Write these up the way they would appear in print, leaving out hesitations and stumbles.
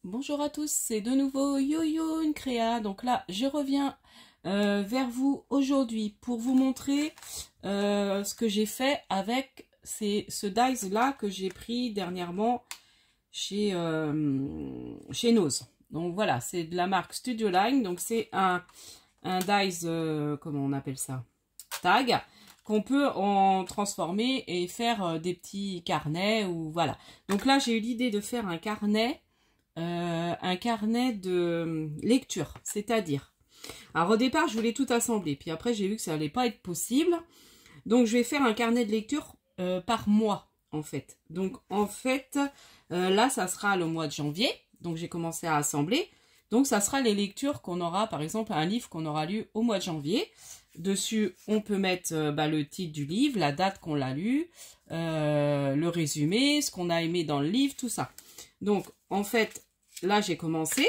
Bonjour à tous, c'est de nouveau YoYo une créa. Donc là, je reviens vers vous aujourd'hui pour vous montrer ce que j'ai fait avec ce dies là que j'ai pris dernièrement chez Nose. Donc voilà, c'est de la marque Studio Line. Donc c'est un dies, comment on appelle ça? Tag, qu'on peut en transformer et faire des petits carnets ou voilà. Donc là, j'ai eu l'idée de faire un carnet de lecture, c'est-à-dire, alors au départ je voulais tout assembler, puis après j'ai vu que ça allait pas être possible, donc je vais faire un carnet de lecture par mois en fait. Donc en fait là ça sera le mois de janvier, donc j'ai commencé à assembler, donc ça sera les lectures qu'on aura, par exemple un livre qu'on aura lu au mois de janvier. Dessus on peut mettre le titre du livre, la date qu'on l'a lu, le résumé, ce qu'on a aimé dans le livre, tout ça. Donc en fait là j'ai commencé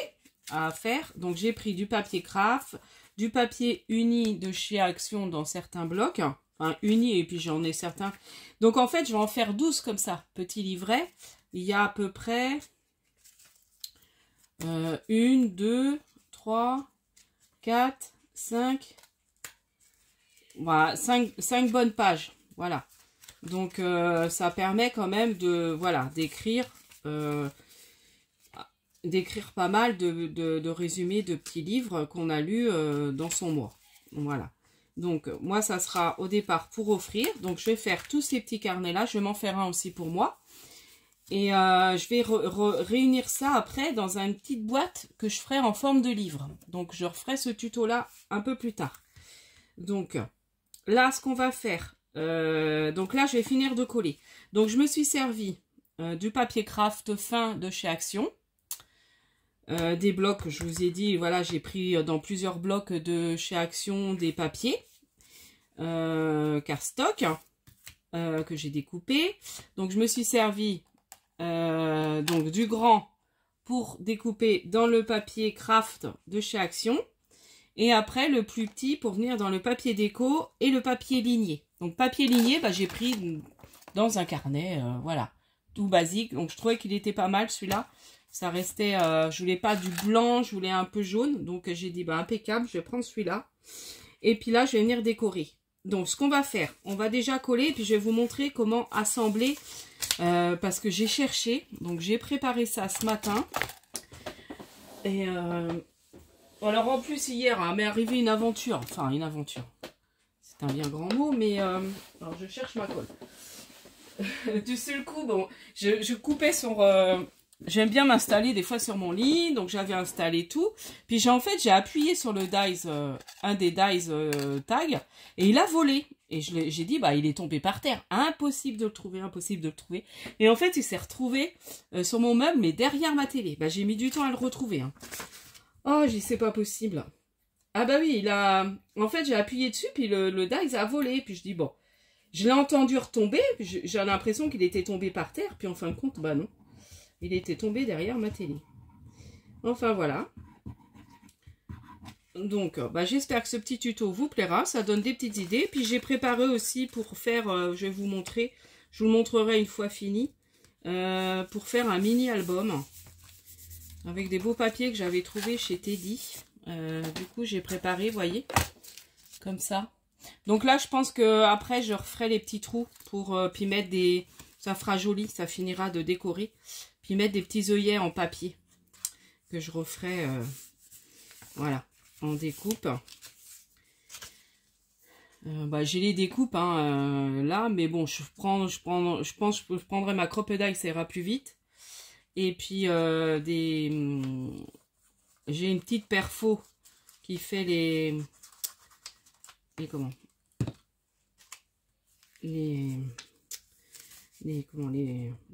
à faire, donc j'ai pris du papier craft, du papier uni de chez Action dans certains blocs, enfin uni, et puis j'en ai certains, donc en fait je vais en faire 12 comme ça, petit livret. Il y a à peu près 1, 2, 3, 4, 5, voilà, 5 bonnes pages, voilà. Donc ça permet quand même de, voilà, d'écrire pas mal de résumés de petits livres qu'on a lus dans son mois. Voilà. Donc moi ça sera au départ pour offrir. Donc je vais faire tous ces petits carnets là. Je vais m'en faire un aussi pour moi. Et je vais réunir ça après dans une petite boîte que je ferai en forme de livre. Donc je referai ce tuto là un peu plus tard. Donc là ce qu'on va faire. Donc là je vais finir de coller. Donc je me suis servi du papier craft fin de chez Action. Des blocs, je vous ai dit, voilà, j'ai pris dans plusieurs blocs de chez Action des papiers cardstock que j'ai découpé. Donc je me suis servi donc du grand pour découper dans le papier craft de chez Action, et après le plus petit pour venir dans le papier déco et le papier ligné. Donc papier ligné, j'ai pris dans un carnet, voilà, tout basique. Donc je trouvais qu'il était pas mal celui-là. Ça restait, je voulais pas du blanc, je voulais un peu jaune. Donc j'ai dit, impeccable, je vais prendre celui-là. Et puis là, je vais venir décorer. Donc ce qu'on va faire, on va déjà coller. Et puis je vais vous montrer comment assembler. Parce que j'ai cherché. Donc j'ai préparé ça ce matin. Et alors en plus hier, m'est arrivé une aventure. Enfin une aventure. C'est un bien grand mot. Mais alors je cherche ma colle. Du seul coup, bon, je coupais sur... j'aime bien m'installer des fois sur mon lit, donc j'avais installé tout. Puis j'ai appuyé sur le dies, un des dies tag, et il a volé. Et j'ai dit, il est tombé par terre. Impossible de le trouver, impossible de le trouver. Et en fait, il s'est retrouvé sur mon meuble, mais derrière ma télé. J'ai mis du temps à le retrouver. Hein. Oh, j'ai dit, c'est pas possible. Ah oui, il a... En fait, j'ai appuyé dessus, puis le dies a volé. Puis je dis, bon, je l'ai entendu retomber, j'ai l'impression qu'il était tombé par terre, puis en fin de compte, non. Il était tombé derrière ma télé. Enfin, voilà. Donc, j'espère que ce petit tuto vous plaira. Ça donne des petites idées. Puis, j'ai préparé aussi pour faire... je vais vous montrer. Je vous le montrerai une fois fini. Pour faire un mini-album. Avec des beaux papiers que j'avais trouvés chez Teddy. Du coup, j'ai préparé, voyez. Comme ça. Donc là, je pense que après je referai les petits trous pour puis mettre des... Ça fera joli, ça finira de décorer. Puis mettre des petits œillets en papier que je referai, voilà, en découpe. J'ai les découpes là, mais bon, je pense que je prendrai ma crocodile, ça ira plus vite. Et puis j'ai une petite perfo qui fait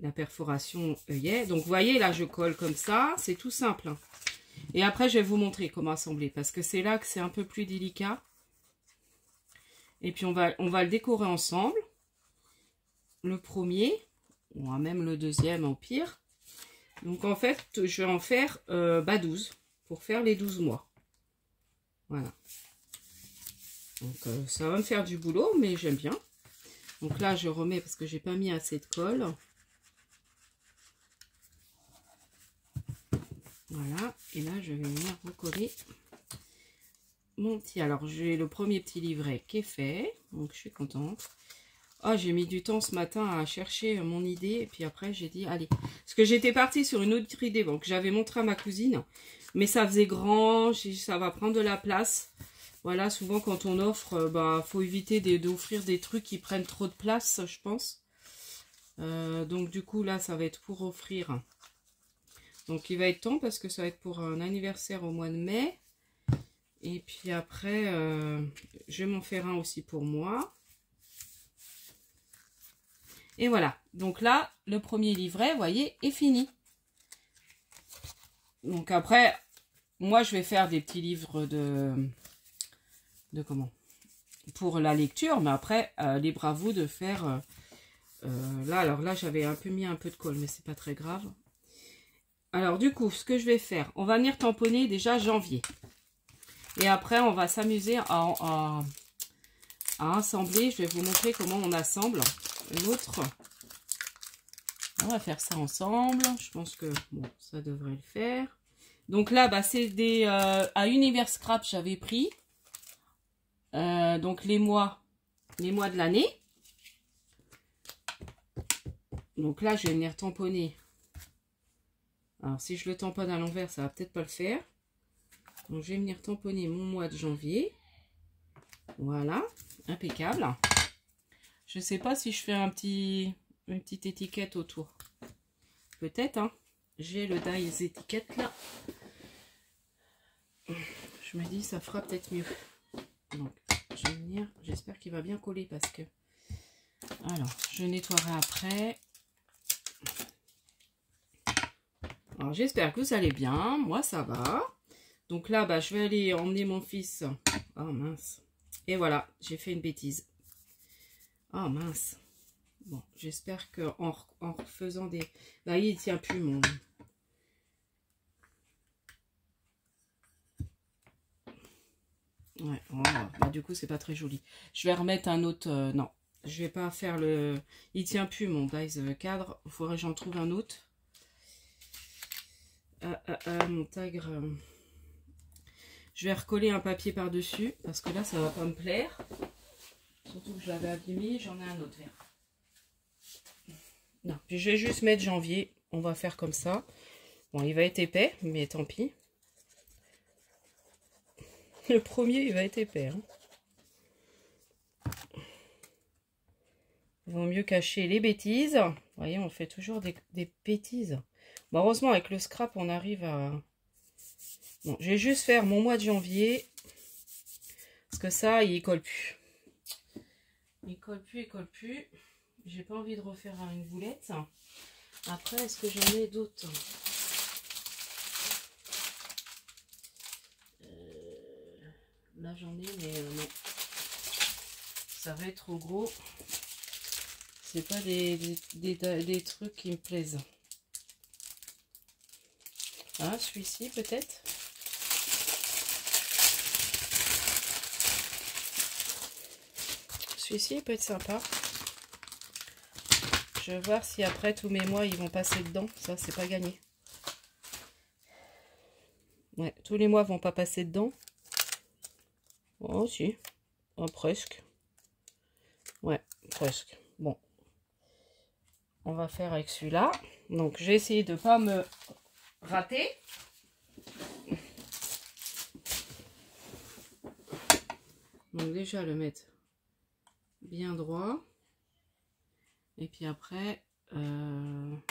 la perforation œillet. Donc vous voyez là je colle comme ça, c'est tout simple. Hein. Et après je vais vous montrer comment assembler parce que c'est là que c'est un peu plus délicat. Et puis on va le décorer ensemble. Le premier, ou même le deuxième au pire. Donc en fait je vais en faire 12 pour faire les 12 mois. Voilà. Donc ça va me faire du boulot mais j'aime bien. Donc là, je remets parce que j'ai pas mis assez de colle. Voilà, et là je vais venir recoller mon petit. Alors j'ai le premier petit livret qui est fait, donc je suis contente. Oh, j'ai mis du temps ce matin à chercher mon idée, et puis après j'ai dit allez, parce que j'étais partie sur une autre idée, donc j'avais montré à ma cousine, mais ça faisait grand, ça va prendre de la place. Voilà, souvent quand on offre, bah faut éviter d'offrir des trucs qui prennent trop de place, je pense. Donc du coup là ça va être pour offrir. Donc il va être temps parce que ça va être pour un anniversaire au mois de mai. Et puis après, je vais m'en faire un aussi pour moi. Et voilà. Donc là, le premier livret, vous voyez, est fini. Donc après, moi je vais faire des petits livres de comment? Pour la lecture. Mais après, libre à vous de faire... là, alors là, j'avais un peu mis un peu de colle, mais c'est pas très grave. Alors du coup, ce que je vais faire, on va venir tamponner déjà janvier. Et après, on va s'amuser à assembler. Je vais vous montrer comment on assemble l'autre. On va faire ça ensemble. Je pense que bon, ça devrait le faire. Donc là, bah, c'est des... à Univers Scrap, j'avais pris. Donc les mois de l'année. Donc là, je vais venir tamponner. Alors, si je le tamponne à l'envers, ça va peut-être pas le faire. Donc, je vais venir tamponner mon mois de janvier. Voilà, impeccable. Je ne sais pas si je fais une petite étiquette autour. Peut-être, hein. J'ai le die étiquette là. Je me dis, ça fera peut-être mieux. Donc, je vais venir. J'espère qu'il va bien coller parce que... Alors, je nettoierai après. Alors, j'espère que vous allez bien. Moi, ça va. Donc là, bah, je vais aller emmener mon fils. Oh, mince. Et voilà, j'ai fait une bêtise. Oh, mince. Bon, j'espère qu'en refaisant des... Là, il tient plus mon... Ouais, oh, bah, du coup, c'est pas très joli. Je vais remettre un autre... non, je vais pas faire le... Il tient plus mon dies cadre. Il faudrait que j'en trouve un autre. Mon tagre... Je vais recoller un papier par-dessus, parce que là, ça va pas me plaire. Surtout que je l'avais abîmé, j'en ai un autre vert. Non, puis je vais juste mettre janvier. On va faire comme ça. Bon, il va être épais, mais tant pis. Le premier, il va être épais. Hein. Il vaut mieux cacher les bêtises. Vous voyez, on fait toujours des bêtises. Bon, heureusement, avec le scrap, on arrive à... Bon, je vais juste faire mon mois de janvier. Parce que ça, il colle plus. Il colle plus, il colle plus. J'ai pas envie de refaire une boulette. Après, est-ce que j'en ai d'autres? Là, j'en ai, mais non. Ça va être trop gros. C'est pas des trucs qui me plaisent. Ah, celui-ci, peut-être. Celui-ci peut être sympa. Je vais voir si après tous mes mois ils vont passer dedans. Ça, c'est pas gagné. Ouais, tous les mois vont pas passer dedans. Oh, si. Oh, presque. Ouais, presque. Bon. On va faire avec celui-là. Donc, j'ai essayé de pas me rater. Donc, déjà, le mettre bien droit. Et puis après, bon,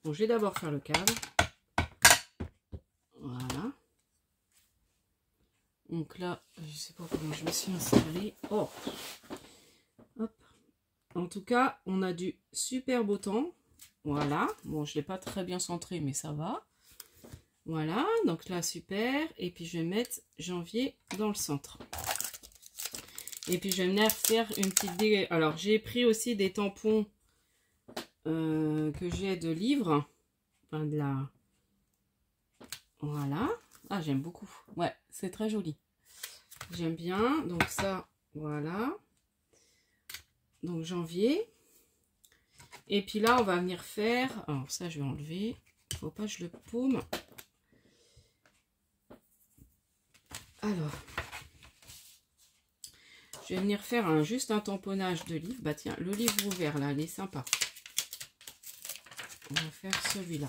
je vais d'abord faire le cadre. Voilà. Donc là, je sais pas comment je me suis installée. Oh, hop. En tout cas, on a du super beau temps. Voilà. Bon, je l'ai pas très bien centré, mais ça va. Voilà. Donc là, super. Et puis je vais mettre janvier dans le centre. Et puis, je vais venir faire une petite... Alors, j'ai pris aussi des tampons que j'ai de livres. Enfin, de la... Voilà. Ah, j'aime beaucoup. Ouais, c'est très joli. J'aime bien. Donc, ça, voilà. Donc, janvier. Et puis là, on va venir faire... Alors, ça, je vais enlever. Il ne faut pas que je le paume. Alors, je vais venir faire juste un tamponnage de livre. Bah tiens, le livre ouvert là, il est sympa. On va faire celui-là.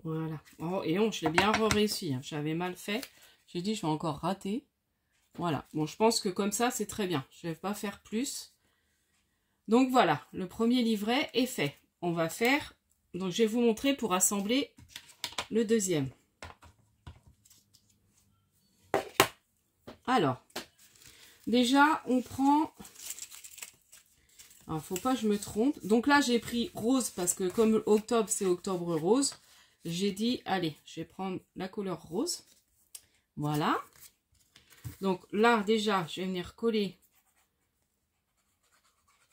Voilà. Oh, et je l'ai bien réussi. Hein. J'avais mal fait. J'ai dit, je vais encore rater. Voilà. Bon, je pense que comme ça, c'est très bien. Je ne vais pas faire plus. Donc, voilà. Le premier livret est fait. On va faire... Donc, je vais vous montrer pour assembler le deuxième. Alors, déjà, on prend... Alors, faut pas que je me trompe. Donc là, j'ai pris rose parce que comme octobre, c'est octobre rose. J'ai dit, allez, je vais prendre la couleur rose. Voilà. Donc là, déjà, je vais venir coller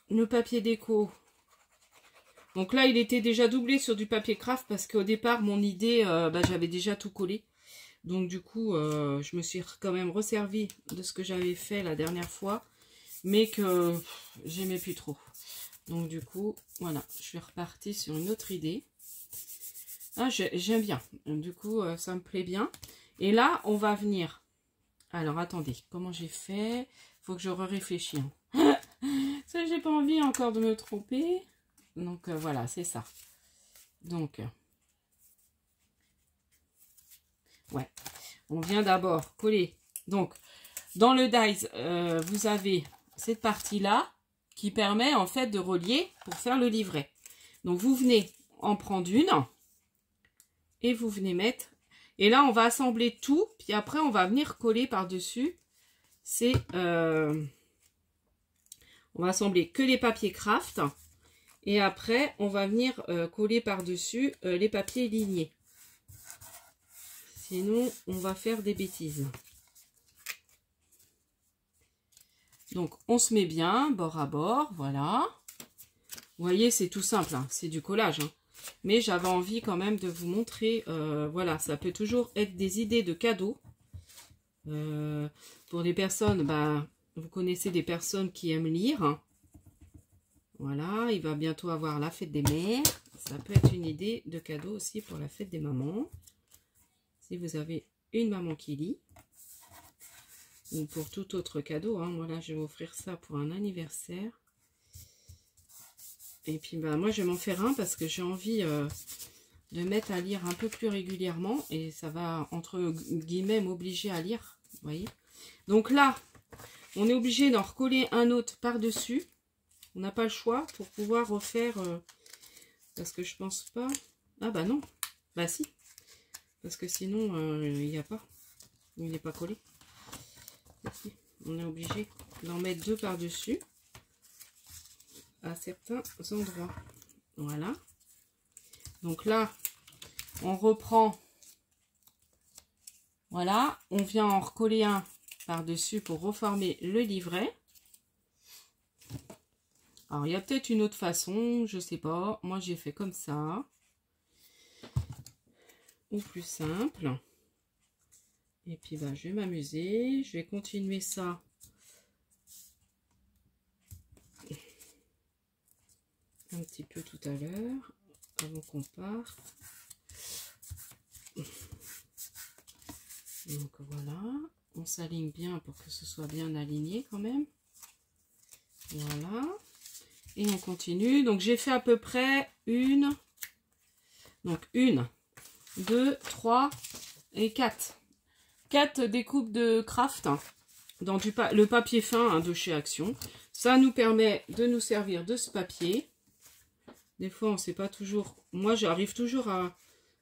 le papier déco. Donc là, il était déjà doublé sur du papier craft parce qu'au départ, mon idée, j'avais déjà tout collé. Donc du coup, je me suis quand même resservi de ce que j'avais fait la dernière fois. Mais que j'aimais plus trop. Donc du coup, voilà, je suis repartie sur une autre idée. Ah, j'aime bien. Du coup, ça me plaît bien. Et là, on va venir... Alors, attendez. Comment j'ai fait? Faut que je réfléchisse. Ça, j'ai pas envie encore de me tromper. Donc, voilà, c'est ça. Donc, ouais. On vient d'abord coller. Donc, dans le dies, vous avez cette partie-là qui permet, en fait, de relier pour faire le livret. Donc, vous venez en prendre une. Et vous venez mettre... Et là, on va assembler tout. Puis après, on va venir coller par-dessus. C'est... on va assembler que les papiers craft. Et après, on va venir coller par-dessus les papiers lignés. Sinon, on va faire des bêtises. Donc, on se met bien, bord à bord. Voilà. Vous voyez, c'est tout simple. Hein, c'est du collage. Hein. Mais j'avais envie quand même de vous montrer, voilà, ça peut toujours être des idées de cadeaux. Pour les personnes, vous connaissez des personnes qui aiment lire. Hein. Voilà, il va bientôt avoir la fête des mères. Ça peut être une idée de cadeau aussi pour la fête des mamans. Si vous avez une maman qui lit. Ou pour tout autre cadeau. Hein. Voilà, je vais offrir ça pour un anniversaire. Et puis, moi, je vais m'en faire un parce que j'ai envie de mettre à lire un peu plus régulièrement. Et ça va, entre guillemets, m'obliger à lire. Vous voyez? Donc là, on est obligé d'en recoller un autre par-dessus. On n'a pas le choix pour pouvoir refaire... parce que je pense pas... Ah bah non. Bah si. Parce que sinon, il n'y a pas. Il n'est pas collé. Ici. On est obligé d'en mettre deux par-dessus. À certains endroits. Voilà. Donc là, on reprend. Voilà. On vient en recoller un par-dessus pour reformer le livret. Alors, il y a peut-être une autre façon, je sais pas. Moi, j'ai fait comme ça. Ou plus simple. Et puis, je vais m'amuser. Je vais continuer ça. Un petit peu tout à l'heure, avant qu'on parte. Donc voilà, on s'aligne bien pour que ce soit bien aligné quand même. Voilà. Et on continue. Donc j'ai fait à peu près une. Donc 1, 2, 3 et 4. 4 découpes de craft hein, dans le papier fin hein, de chez Action. Ça nous permet de nous servir de ce papier. Des fois, on ne sait pas toujours. Moi, j'arrive toujours à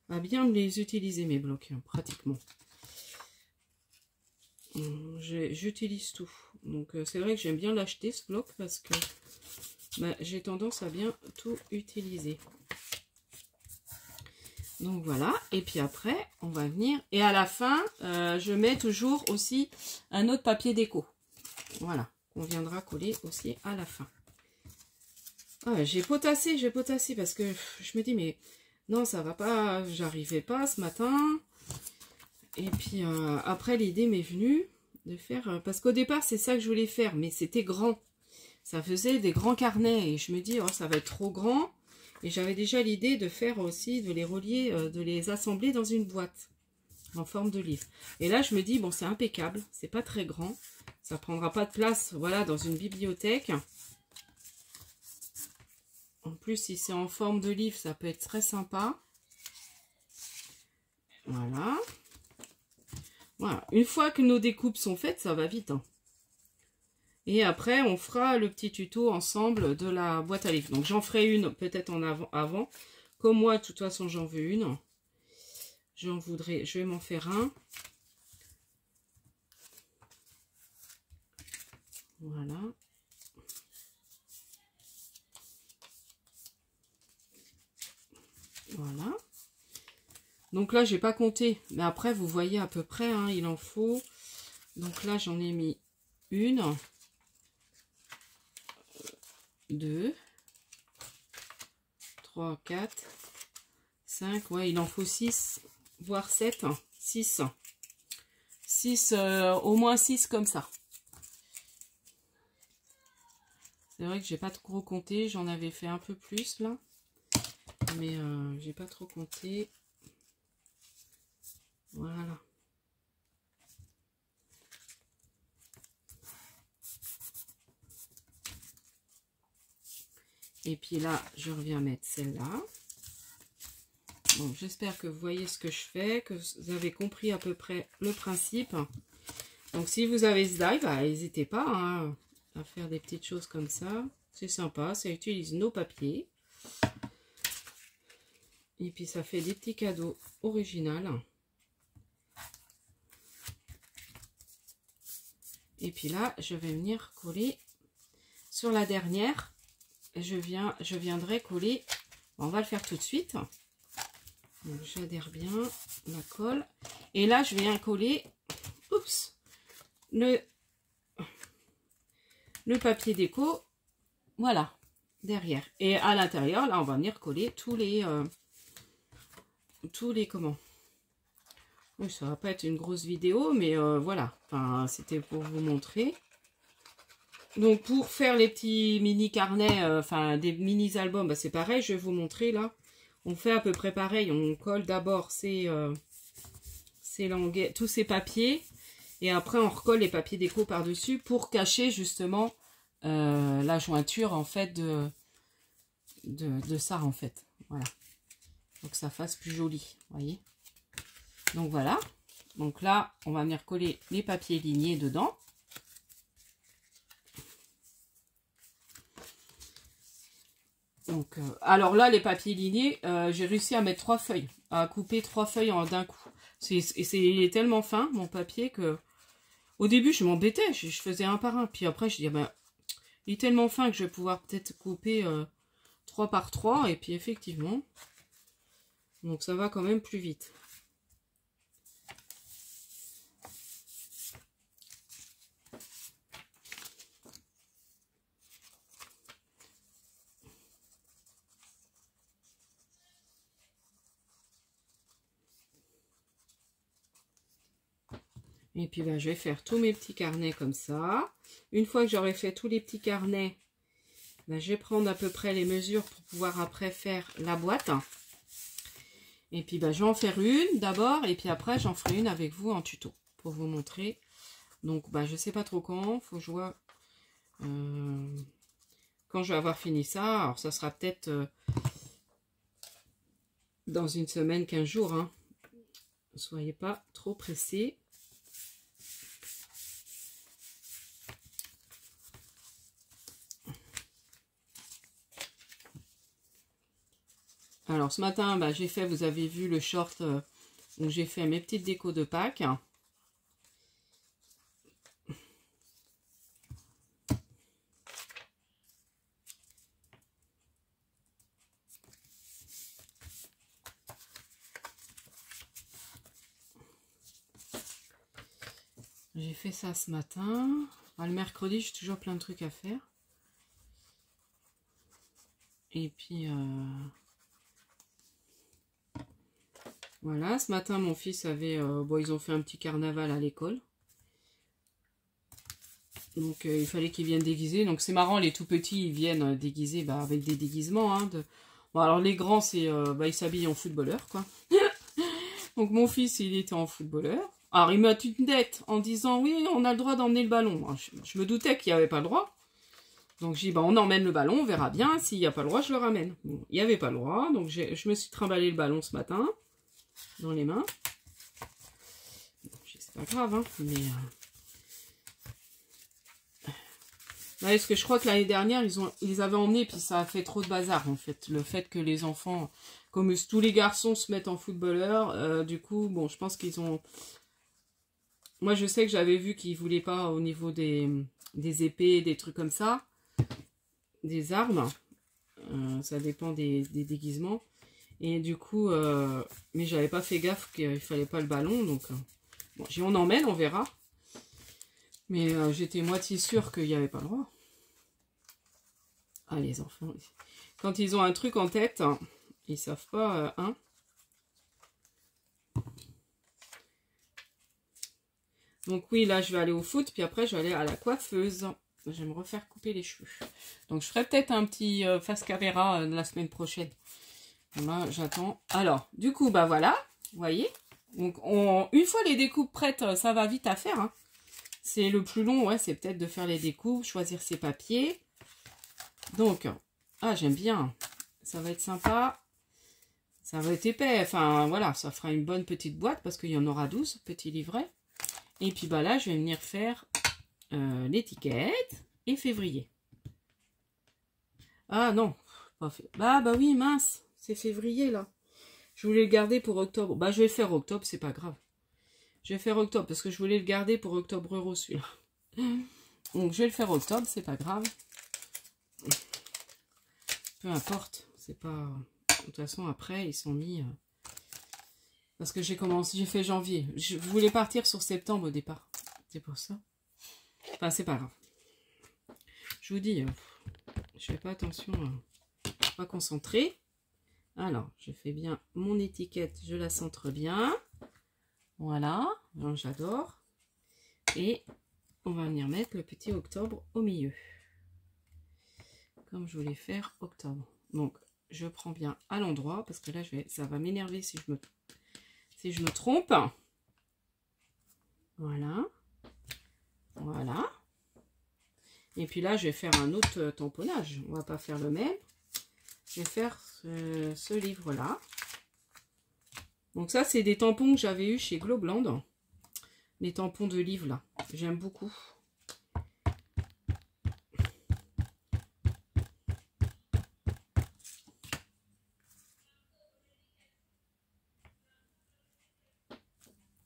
bien les utiliser, mes blocs, hein, pratiquement. J'utilise tout. Donc, c'est vrai que j'aime bien l'acheter, ce bloc, parce que j'ai tendance à bien tout utiliser. Donc, voilà. Et puis après, on va venir. Et à la fin, je mets toujours aussi un autre papier déco. Voilà. On viendra coller aussi à la fin. Ah, j'ai potassé parce que je me dis, mais non, ça va pas, j'arrivais pas ce matin. Et puis après, l'idée m'est venue de faire, parce qu'au départ, c'est ça que je voulais faire, mais c'était grand. Ça faisait des grands carnets et je me dis, oh, ça va être trop grand. Et j'avais déjà l'idée de faire aussi, de les relier, de les assembler dans une boîte en forme de livre. Et là, je me dis, bon, c'est impeccable, c'est pas très grand. Ça prendra pas de place, voilà, dans une bibliothèque. En plus, si c'est en forme de livre, ça peut être très sympa. Voilà. Voilà. Une fois que nos découpes sont faites, ça va vite, hein. Et après, on fera le petit tuto ensemble de la boîte à livres. Donc, j'en ferai une peut-être en avant. Comme moi, de toute façon, j'en veux une. Je vais m'en faire un. Voilà. Voilà. Donc là, j'ai pas compté. Mais après, vous voyez à peu près, hein, il en faut. Donc là, j'en ai mis une. 2, 3, 4, 5, ouais, il en faut 6, voire 7, 6. 6, au moins 6 comme ça. C'est vrai que j'ai pas trop compté, j'en avais fait un peu plus là. Mais j'ai pas trop compté. Voilà. Et puis là, je reviens mettre celle-là. Bon, j'espère que vous voyez ce que je fais, que vous avez compris à peu près le principe. Donc, si vous avez ce die, bah, n'hésitez pas, hein, à faire des petites choses comme ça. C'est sympa, ça utilise nos papiers. Et puis, ça fait des petits cadeaux originaux. Et puis là, je vais venir coller sur la dernière. Je viendrai coller, on va le faire tout de suite. J'adhère bien la colle. Et là, je viens coller, oups, le papier déco, voilà, derrière. Et à l'intérieur, là, on va venir coller tous les comment. Oui, ça va pas être une grosse vidéo, mais voilà, enfin, c'était pour vous montrer. Donc, pour faire les petits mini carnets, enfin, des mini albums, bah, c'est pareil, je vais vous montrer, là. On fait à peu près pareil, on colle d'abord ces languettes, tous ces papiers, et après, on recolle les papiers déco par-dessus pour cacher, justement, la jointure, en fait, de ça, en fait. Voilà. Donc, ça fasse plus joli, vous voyez. Donc, voilà. Donc là, on va venir coller les papiers lignés dedans. Donc, alors là, les papiers lignés, j'ai réussi à mettre 3 feuilles, à couper 3 feuilles d'un coup. Il est tellement fin, mon papier, que au début, je m'embêtais, je faisais un par un. Puis après, je dis, ben, il est tellement fin que je vais pouvoir peut-être couper 3 par 3. Et puis effectivement, donc ça va quand même plus vite. Et puis, ben, je vais faire tous mes petits carnets comme ça. Une fois que j'aurai fait tous les petits carnets, ben, je vais prendre à peu près les mesures pour pouvoir après faire la boîte. Et puis, ben, je vais en faire une d'abord. Et puis après, j'en ferai une avec vous en tuto pour vous montrer. Donc, ben, je ne sais pas trop quand. Faut que je vois quand je vais avoir fini ça. Alors, ça sera peut-être dans une semaine, 15 jours. Hein. Ne soyez pas trop pressés. Alors, ce matin, bah, j'ai fait, vous avez vu le short où j'ai fait mes petites décos de Pâques. J'ai fait ça ce matin. Le mercredi, j'ai toujours plein de trucs à faire. Et puis, Voilà, ce matin, mon fils avait... bon, ils ont fait un petit carnaval à l'école. Donc, il fallait qu'ils viennent déguiser. Donc, c'est marrant, les tout petits, ils viennent déguiser avec des déguisements. Hein, Bon, alors, les grands, c'est ils s'habillent en footballeur, quoi. Donc, mon fils, il était en footballeur. Alors, il m'a une dette en disant, oui, on a le droit d'emmener le ballon. Alors, je me doutais qu'il n'y avait pas le droit. Donc, j'ai dit, on emmène le ballon, on verra bien. S'il n'y a pas le droit, je le ramène. Bon, il n'y avait pas le droit. Donc, je me suis trimballé le ballon ce matin. Dans les mains. Bon, c'est pas grave, hein, mais... Ouais, parce que je crois que l'année dernière, ils les avaient emmenés, puis ça a fait trop de bazar, en fait. Le fait que les enfants, comme tous les garçons se mettent en footballeur, du coup, bon, je pense qu'ils ont... Moi, je sais que j'avais vu qu'ils voulaient pas au niveau des épées, des trucs comme ça, des armes. Ça dépend des déguisements. Et du coup, mais j'avais pas fait gaffe qu'il fallait pas le ballon, donc... bon, on emmène, on verra. Mais j'étais moitié sûre qu'il n'y avait pas le droit. Ah, les enfants, quand ils ont un truc en tête, ils savent pas, hein. Donc oui, là, je vais aller au foot, puis après, je vais aller à la coiffeuse. Je vais me refaire couper les cheveux. Donc, je ferai peut-être un petit face caméra la semaine prochaine. Là, j'attends. Alors, du coup, bah voilà, vous voyez. Donc, une fois les découpes prêtes, ça va vite à faire, hein. C'est le plus long, ouais, c'est peut-être de faire les découpes, choisir ses papiers. Donc, j'aime bien. Ça va être sympa. Ça va être épais. Enfin, voilà, ça fera une bonne petite boîte parce qu'il y en aura 12 petits livrets. Et puis, bah là, je vais venir faire l'étiquette et février. Ah non, pas fait. Bah oui, mince, c'est février là. Je voulais le garder pour octobre. Bah, je vais faire octobre, c'est pas grave. Je vais faire octobre parce que je voulais le garder pour octobre euro celui-là. Donc, je vais le faire octobre, c'est pas grave. Peu importe, c'est pas... De toute façon, après, ils sont mis... Parce que j'ai fait janvier. Je voulais partir sur septembre au départ. C'est pour ça. Enfin, c'est pas grave. Je vous dis, je fais pas attention, pas concentré. Alors, je fais bien mon étiquette, je la centre bien. Voilà, j'adore. Et on va venir mettre le petit octobre au milieu. Comme je voulais faire octobre. Donc, je prends bien à l'endroit parce que là, ça va m'énerver si je me trompe. Voilà. Voilà. Et puis là, je vais faire un autre tamponnage. On va pas faire le même. Je vais faire ce livre-là. Donc ça, c'est des tampons que j'avais eu chez Globland. Les tampons de livre, là. J'aime beaucoup.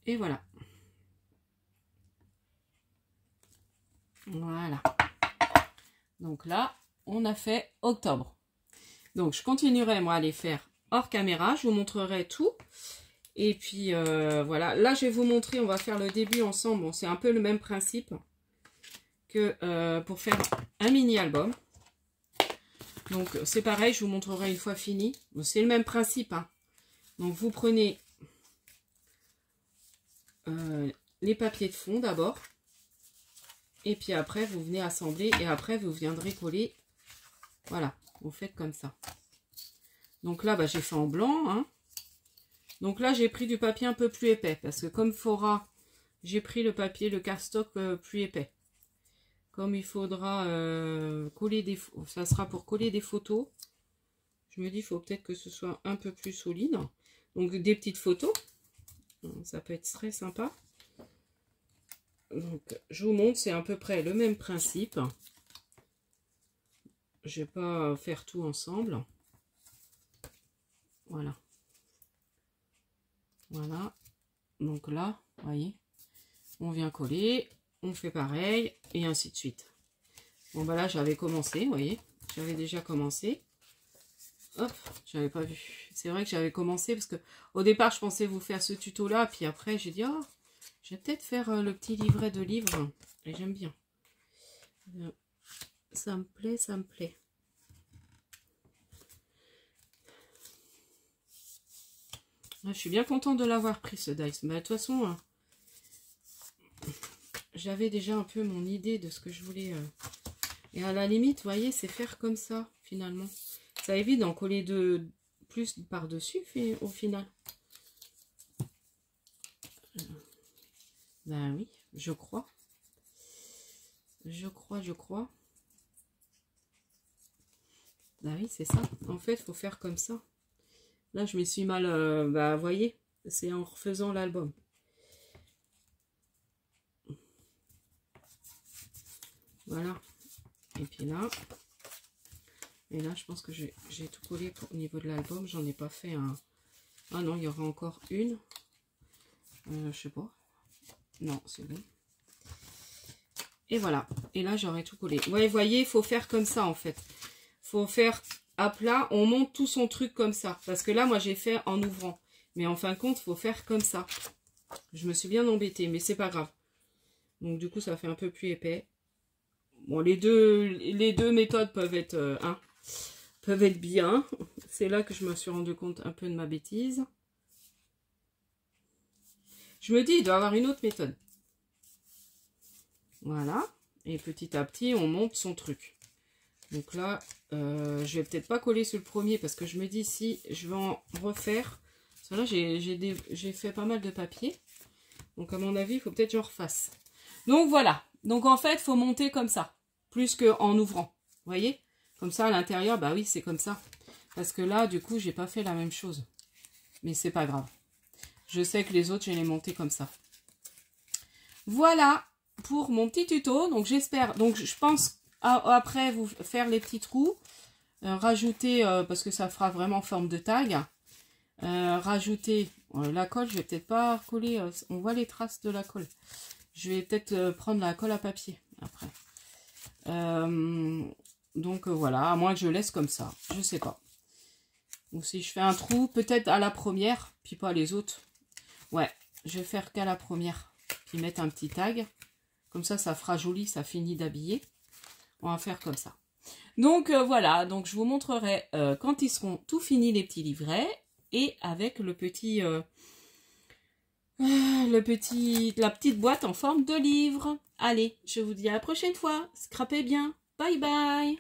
Et voilà. Voilà. Donc là, on a fait octobre. Donc, je continuerai, moi, à les faire hors caméra. Je vous montrerai tout. Et puis, voilà. Là, je vais vous montrer, on va faire le début ensemble. Bon, c'est un peu le même principe que pour faire un mini-album. Donc, c'est pareil, je vous montrerai une fois fini. Bon, c'est le même principe, hein. Donc, vous prenez les papiers de fond d'abord. Et puis après, vous venez assembler. Et après, vous viendrez coller. Voilà, vous faites comme ça. Donc là, bah, j'ai fait en blanc, hein. Donc là, j'ai pris du papier un peu plus épais. Parce que comme Fora, j'ai pris le papier, le cardstock plus épais. Comme il faudra coller des... Ça sera pour coller des photos. Je me dis, il faut peut-être que ce soit un peu plus solide. Donc, des petites photos. Ça peut être très sympa. Donc, je vous montre, c'est à peu près le même principe. Je ne vais pas faire tout ensemble. Voilà. Voilà. Donc là, vous voyez, on vient coller, on fait pareil, et ainsi de suite. Bon, bah là, j'avais commencé, vous voyez. J'avais déjà commencé. Hop, j'avais pas vu. C'est vrai que j'avais commencé parce que au départ, je pensais vous faire ce tuto-là. Puis après, j'ai dit, oh, je vais peut-être faire le petit livret de livres. Et j'aime bien. Ça me plaît, ça me plaît. Je suis bien contente de l'avoir pris ce dice. Bah, de toute façon, j'avais déjà un peu mon idée de ce que je voulais. Et à la limite, vous voyez, c'est faire comme ça, finalement. Ça évite d'en coller plus par-dessus, au final. Ben oui, je crois. Je crois. Ben oui, c'est ça. En fait, il faut faire comme ça. Là, je me suis mal... bah, vous voyez, c'est en refaisant l'album. Voilà. Et puis là... Et là, je pense que j'ai tout collé au niveau de l'album. J'en ai pas fait un... Ah non, il y aura encore une. Je sais pas. Non, c'est bon. Et voilà. Et là, j'aurai tout collé. Ouais, vous voyez, il faut faire comme ça, en fait. Faut faire à plat. On monte tout son truc comme ça. Parce que là, moi, j'ai fait en ouvrant. Mais en fin de compte, il faut faire comme ça. Je me suis bien embêtée, mais c'est pas grave. Donc, du coup, ça fait un peu plus épais. Bon, les deux méthodes peuvent être... peuvent être bien. C'est là que je me suis rendu compte un peu de ma bêtise. Je me dis, il doit y avoir une autre méthode. Voilà. Et petit à petit, on monte son truc. Donc là, je vais peut-être pas coller sur le premier parce que je me dis, si je vais en refaire. Parce que là, j'ai fait pas mal de papier. Donc à mon avis, il faut peut-être que je refasse. Donc voilà. Donc en fait, il faut monter comme ça. Plus qu'en ouvrant. Vous voyez? Comme ça, à l'intérieur, bah oui, c'est comme ça. Parce que là, du coup, j'ai pas fait la même chose. Mais c'est pas grave. Je sais que les autres, je vais les monter comme ça. Voilà pour mon petit tuto. Donc, j'espère. Donc, je pense, après, vous faire les petits trous. Rajouter, parce que ça fera vraiment forme de tag. Rajouter la colle. Je vais peut-être pas coller. On voit les traces de la colle. Je vais peut-être prendre la colle à papier après. Donc voilà, à moins que je laisse comme ça, je sais pas. Ou si je fais un trou, peut-être à la première, puis pas les autres. Ouais, je vais faire qu'à la première, puis mettre un petit tag. Comme ça, ça fera joli, ça finit d'habiller. On va faire comme ça. Donc voilà, donc je vous montrerai quand ils seront tout finis les petits livrets. Et avec la petite boîte en forme de livre. Allez, je vous dis à la prochaine fois. Scrapez bien. Bye bye.